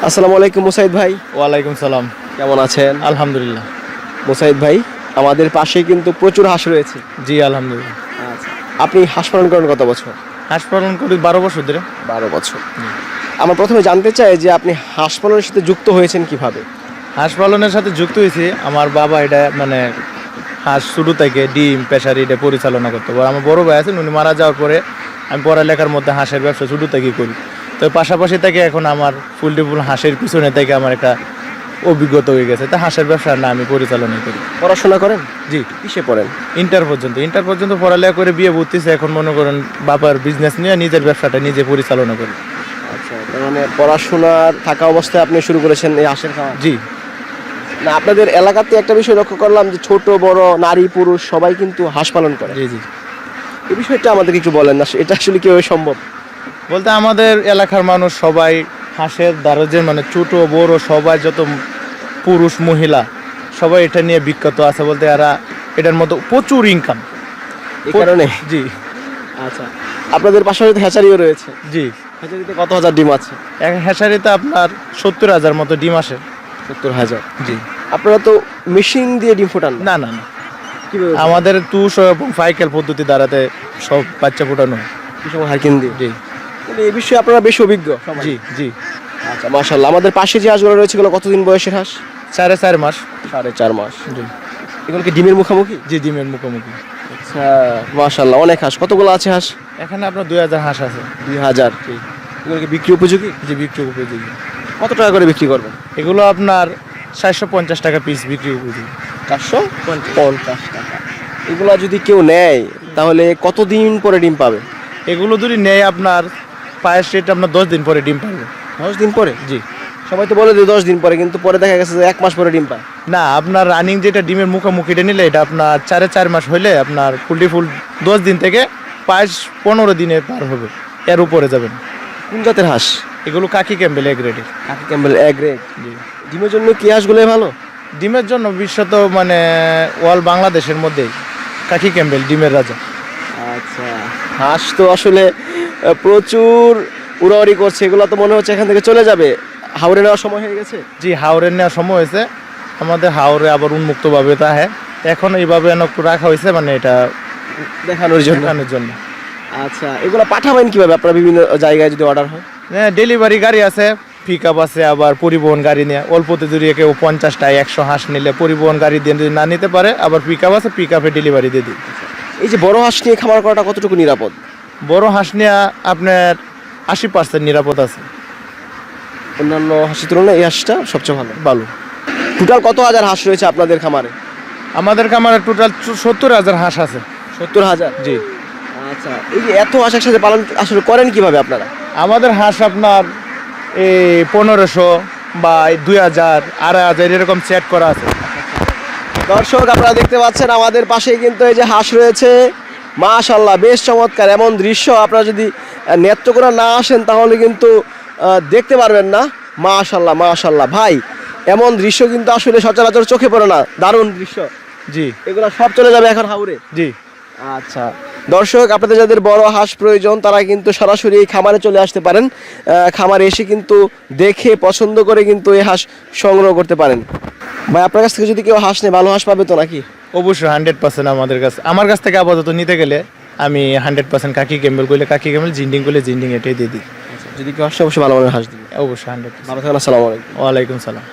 আসসালামু আলাইকুম মুসাইদ ভাই। ওয়ালাইকুম সালাম। কেমন আছেন? আলহামদুলিল্লাহ। মুসাইদ ভাই, আমাদের পাশে কিন্তু প্রচুর হাঁস রয়েছে। জি আলহামদুলিল্লাহ। আচ্ছা, আপনি হাঁস পালন করেন কত বছর? হাঁস পালন করি 12 বছর ধরে। 12 বছর। আমরা প্রথমে জানতে চাই যে আপনি হাঁস পালনের সাথে যুক্ত হয়েছেন কিভাবে? হাঁস পালনের সাথে যুক্ত হয়েছি, আমার বাবা এটা মানে হাঁস শুরু থেকে ডিম পেশারি এটা পরিচালনা করতে পারে। আমার বড় ভাই আছেন, উনি মারা যাওয়ার পরে আমি পড়ালেখার মধ্যে হাঁসের ব্যবসা শুরু থেকেই করি। তো পাশাপাশি থেকে এখন আমার ফুল হাঁসের পিছনে থেকে আমার একটা অভিজ্ঞতা হয়ে গেছে। তা হাঁসের ব্যবসা না আমি পরিচালনা করি। পড়াশোনা করেন? জি। কিসে পড়েন? ইন্টার পর্যন্ত পড়ালেখা করে বিয়ে ভর্তিছে। এখন মনে করেন বাবার বিজনেস নিয়ে নিজের ব্যবসাটা নিজে পরিচালনা করি। আচ্ছা, তার মানে পড়াশোনার থাকা অবস্থায় আপনি শুরু করেছেন এই হাঁসের খামার? জি। না, আপনাদের এলাকাতে একটা বিষয় লক্ষ্য করলাম যে ছোট বড় নারী পুরুষ সবাই কিন্তু হাঁস পালন করে। জি জি। এই বিষয়টা আমাদেরকে একটু বলেন না, এটা আসলে কিভাবে সম্ভব? বলতে আমাদের এলাকার মানুষ সবাই হাঁসের দ্বারা মানে ছোট বড় সবাই যত পুরুষ মহিলা সবাই এটা নিয়ে বিখ্যাত আছে। বলতে এরা এটার মতো প্রচুর ইনকাম এই কারণে? জি। আচ্ছা, আপনাদের পাশাপাশি তো হ্যাচারিও রয়েছে। জি। হ্যাচারিতে কত হাজার ডিম আছে? এক হ্যাচারিতে আপনার 70,000 মতো ডিম আসে। 70,000? জি। আপনারা তো মেশিন দিয়ে ডিম ফোটান? না না না, কিভাবে? আমাদের তুষ এবং ফাইকেল পদ্ধতি দ্বারাতে সব বাচ্চা ফোটানো হয়। কি সময় হারকিন দিয়ে? জি তাহলে এই বিষয়ে আপনারা বেশি অভিজ্ঞ সবাই। জি জি। আচ্ছা, মাশাআল্লাহ। আমাদের পাশে যে হাঁসগুলো রয়েছে এগুলো কতদিন বয়সের হাঁস? 4.5 মাস। 4.5 মাস। জি। এগুলো কি ডিমের মুখোমুখি? জি ডিমের মুখোমুখি। আচ্ছা, মাশাআল্লাহ, অনেক হাঁস। কতগুলো আছে হাঁস? এখানে আপনার 2000 হাঁস আছে। 2000? এগুলো কি বিক্রি উপযোগী? জি বিক্রি উপযোগী। কত টাকা করে বিক্রি করবেন? এগুলো আপনার 450 টাকা পিস বিক্রি উপযোগী। 450 টাকা। এগুলো যদি কেউ নেয় তাহলে কতদিন পরে ডিম পাবে? এগুলো যদি নেয় আপনার পায়ের সেট আপনার 10 দিন পরে ডিম পাবে। 10 দিন পরে? জি। সবাই তো বলে যে 10 দিন পরে, কিন্তু পরে দেখা গেছে যে 1 মাস পরে ডিম পায়। না, আপনার রানিং যেটা ডিমের মুখোমুখিটা নিলে এটা আপনার 4.5 মাস হইলে আপনার ফুল 10 দিন থেকে 15 দিনে পার হবে, এর উপরে যাবেন। কোন জাতের হাঁস? এগুলো কাকি ক্যাম্বেল এ গ্রেডের। কাকি ক্যাম্বেল এ গ্রেড? জি। ডিমের জন্য কি হাঁসগুলো ভালো? ডিমের জন্য বিশ্বত মানে অল বাংলাদেশের মধ্যে কাকি ক্যাম্বেল ডিমের রাজা। আচ্ছা, হাঁস তো আসলে প্রচুর উড়াউড়ি করছে, এগুলো তো মনে হচ্ছে এখান থেকে চলে যাবে। হাওড়ে নেওয়ার সময় হয়ে গেছে? জি, হাওড়ের নেওয়ার সময় হয়েছে। আমাদের হাওড়ে আবার উন্মুক্তভাবে তা হ্যাঁ এখন এইভাবে একটু রাখা হয়েছে, মানে এটা দেখানোর জন্য। আচ্ছা, এগুলো পাঠাবেন কিভাবে আপনারা বিভিন্ন জায়গায় যদি অর্ডার হয়? হ্যাঁ, ডেলিভারি গাড়ি আছে, পিক আপ আছে, আবার পরিবহন গাড়ি নিয়ে অল্পতে যদি কেউ 50টা 100 হাঁস নিলে পরিবহন গাড়ি দিয়ে যদি না নিতে পারে আবার পিক আপ আছে, পিক আপে ডেলিভারি দিয়ে দিই। এই যে বড় হাঁস নিয়ে খামার করাটা কতটুকু নিরাপদ? বড় হাঁস নিয়ে আপনার 80% নিরাপদ আছে। অন্যান্য হাঁসের তুলনায় এই হাঁসটা সবচেয়ে ভালো। টোটাল কত হাজার হাঁস রয়েছে আপনাদের খামারে? আমাদের খামারে টোটাল 70,000 হাঁস আছে। 70,000? জি। আচ্ছা, এই যে এত হাঁস একসাথে পালন আসলে করেন কিভাবে আপনারা? আমাদের হাঁস আপনার এই 1500 বা 2000 2500 এরকম সেট করা আছে। দর্শক, আপনারা দেখতে পাচ্ছেন আমাদের পাশেই কিন্তু এই যে হাঁস রয়েছে। মাশাআল্লাহ, বেশ চমৎকার। এমন দৃশ্য আপনারা যদি নেত্রকোনা না আসেন তাহলে কিন্তু দেখতে পারবেন না। মাশাআল্লাহ মাশাআল্লাহ ভাই, এমন দৃশ্য কিন্তু আসলে সচরাচর চোখে পড়ে না। দারুণ দৃশ্য। জি। এগুলো সব চলে যাবে এখন হাওড়ে? জি। আচ্ছা, দর্শক, আপনাদের যাদের বড় হাঁস প্রয়োজন তারা কিন্তু সরাসরি এই খামারে চলে আসতে পারেন। খামারে এসে কিন্তু দেখে পছন্দ করে কিন্তু এই হাঁস সংগ্রহ করতে পারেন। ভাই, আপনার কাছ থেকে যদি কেউ হাঁস নেয় ভালো হাঁস পাবে তো নাকি? অবশ্যই 100% আমার কাছ থেকে আপাতত নিতে গেলে আমি 100% কাকি ক্যাম্বেল করলে কাকি ক্যাম্বেল, জিন্ডিং করলে জিন্ডিং এটাই দিয়ে দিই। যদি কেউ আসে অবশ্যই ভালো মানের হাঁস দিবে। অবশ্যই 100%। ভালো থাকেন, আসসালামু আলাইকুম। ওয়ালাইকুম সালাম।